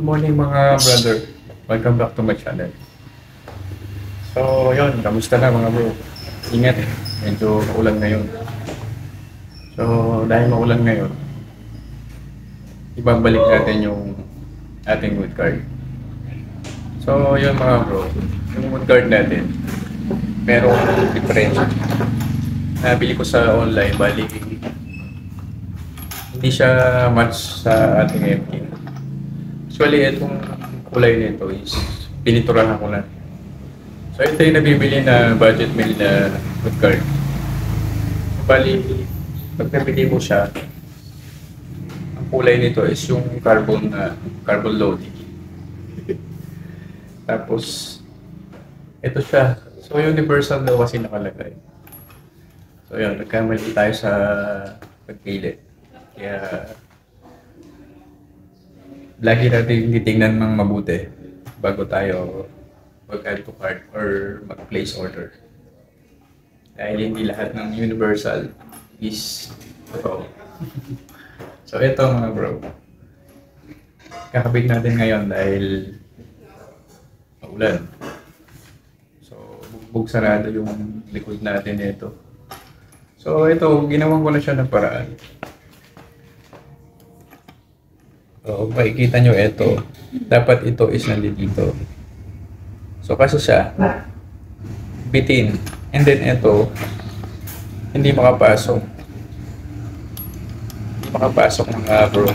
morning mga brother. Welcome back to my channel. So, yun. Kamusta na mga bro? Ingat. Medyo maulan ngayon. So, dahil maulan ngayon, ibabalik natin yung ating wood card. So, yun mga bro. Yung wood card natin, merong difference. Nabili ko sa online, bali hindi siya match sa ating MK. Actually, itong kulay nito is piniturahan ko na. So, ito yung nabibili na budget meal na wood card. Bali, pag nabili mo siya, ang kulay nito is yung carbon loading. Tapos, ito siya. So, universal daw kasi nakalagay. So, yun, nagkamali tayo sa pagpili. Kaya, lagi natin titingnan ng mabuti bago tayo mag-add to cart or mag-place order. Dahil hindi lahat ng universal is totoo. So ito mga bro, kakabit natin ngayon dahil maulan. So bugbog sarado yung likod natin nito. So ito, ginawan ko na siya ng paraan. So makikita nyo ito, dapat ito is nandito. So kasi siya bitin, and then ito hindi makapasok mga bro.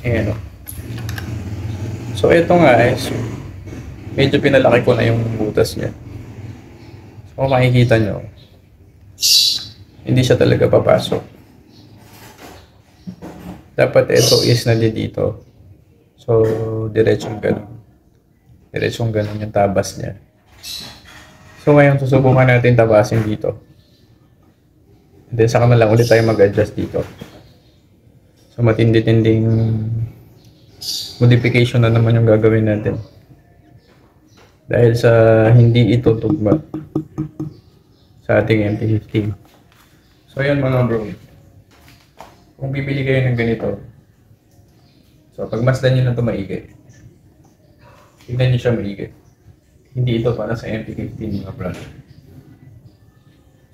Ayan o. So ito nga is medyo pinalaki ko na yung butas niya. So kung makikita nyo, hindi siya talaga papasok. Dapat ito is nandito. So diretsong ganun yung tabas niya. So ngayon susubukan natin tabasin dito. And then saka na lang ulit tayo mag-adjust dito. So matindi-tinding modification na naman yung gagawin natin. Dahil sa hindi ito tugma sa ating MT-15. So ayan mga bro. Kung bibili kayo ng ganito, so pagmasdan nyo na ito maigi. Tignan nyo siya maigi. Hindi ito para sa MT-15 mga brand.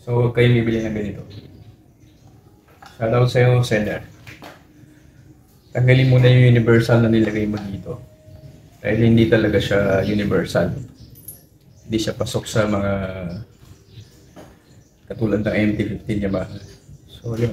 So huwag kayo bibili ng ganito. Shoutout sa'yo, seller. Tanggalin muna yung universal na nilagay mo dito. Dahil hindi talaga siya universal. Hindi siya pasok sa mga katulad ng MT-15 Yamaha. So yun.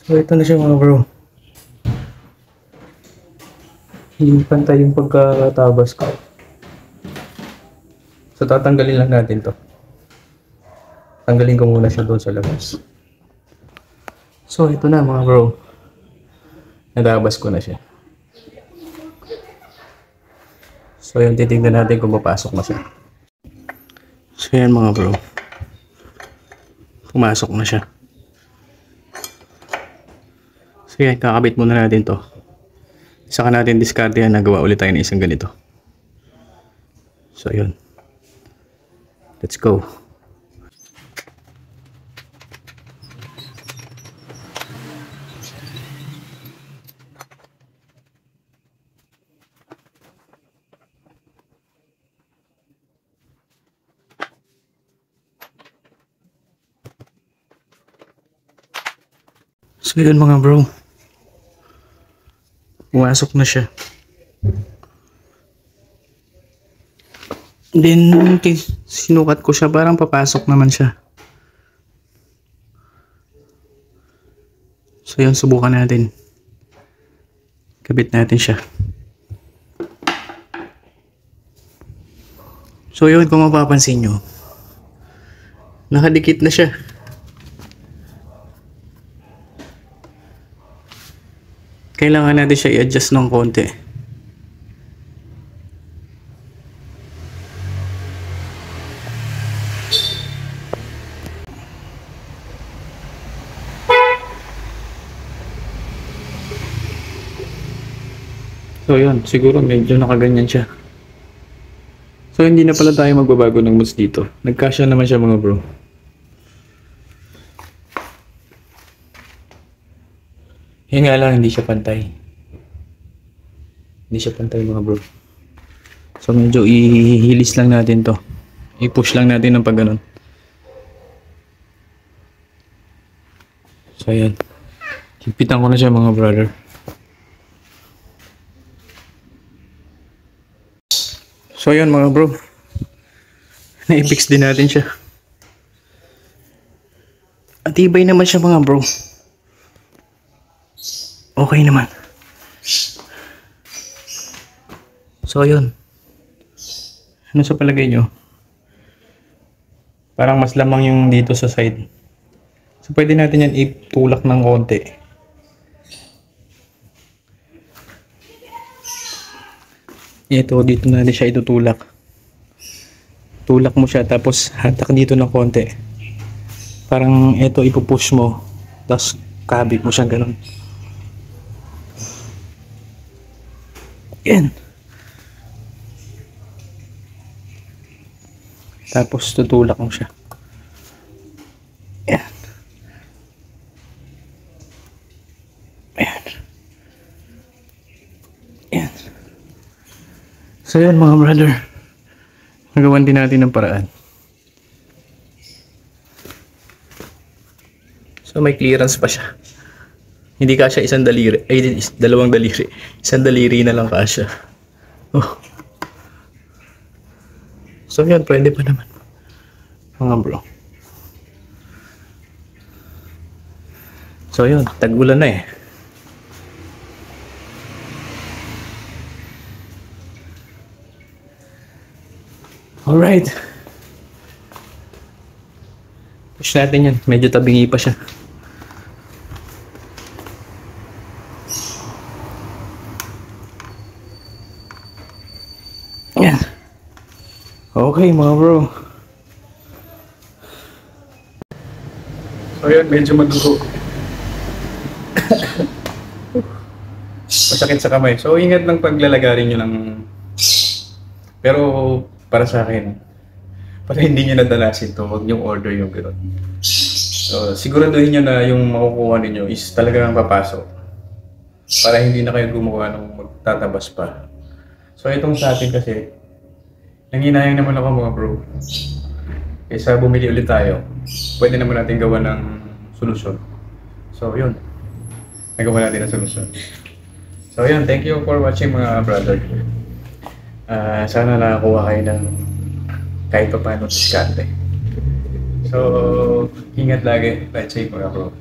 So ito na siya mga bro. Hindi pantay yung pagkatabas ko. So tatanggalin lang natin to. Tanggalin ko muna siya doon sa labas. So ito na mga bro. Natabas ko na siya. So yung titignan natin kung papasok na siya. So yan mga bro. Pumasok na siya. So yan, kakabit muna natin to. Saka natin discard yan, nagawa ulit tayo ng isang ganito. So yun. Let's go. So yun mga bro. pumasok na siya. Then, sinukat ko siya, parang papasok naman siya. So yun, subukan natin. Kabit natin siya. So yun, kung mapapansin nyo, nakadikit na siya. Kailangan natin siya i-adjust ng konti. So yun, siguro medyo nakaganyan siya. So hindi na pala tayo magbabago ng mouse dito. Nagkasya naman siya mga bro. Yun nga lang, hindi siya pantay. Hindi siya pantay mga bro. So medyo ihilis lang natin to. I-push lang natin ng pag ganun. So ayan. Hipitan ko na siya mga brother. So ayan mga bro. Na-fix din natin siya. At ibay naman siya mga bro. Okay naman. So ayun. Ano sa palagay nyo? Parang mas lamang yung dito sa side. So pwede natin yan itulak ng konti. Ito, dito natin siya itutulak. Tulak mo siya tapos hatak dito ng konti. Parang ito ipupush mo. Tapos kabit mo siya ganun. Yan. Tapos tutulak mo siya. Yan. Yan. Yan. So yun mga brother. Nagawan din natin ng paraan. So may clearance pa siya. Hindi kasya isang daliri, ay dalawang daliri. Isang daliri na lang kasya. Oh. So yan, pwede pa naman. Mga bro. So yun, tag-ulan na eh. Alright. Push natin yan. Medyo tabingi pa siya. Yan. Okay mga bro. So yun, medyo madugo. Masakit sa kamay. So ingat lang paglalagarin nyo ng... Pero para sa akin, para hindi nyo nadalasin to, huwag nyo order yung gano'n. So siguraduhin nyo na yung makukuha ninyo is talagang papasok. Para hindi na kayo gumawa ng magtatabas pa. So itong sa atin kasi, nanginayang naman ako mga bro. Kaysa bumili ulit tayo, pwede naman natin gawa ng solusyon. So yun, nagawa natin ang solusyon. So yun, thank you for watching mga brother. Sana nakakuha kayo ng kahit pa paano diskarte. So, ingat lagi. Ride safe mga bro.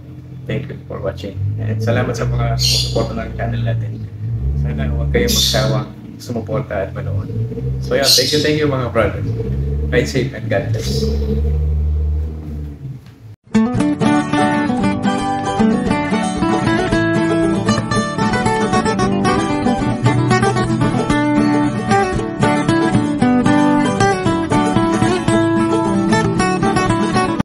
Thank you for watching. And salamat sa mga sumusuporta ng channel natin. Sana huwag kayong magsawang sumuporta at manood. So yeah, thank you mga brother. Ride safe and God bless.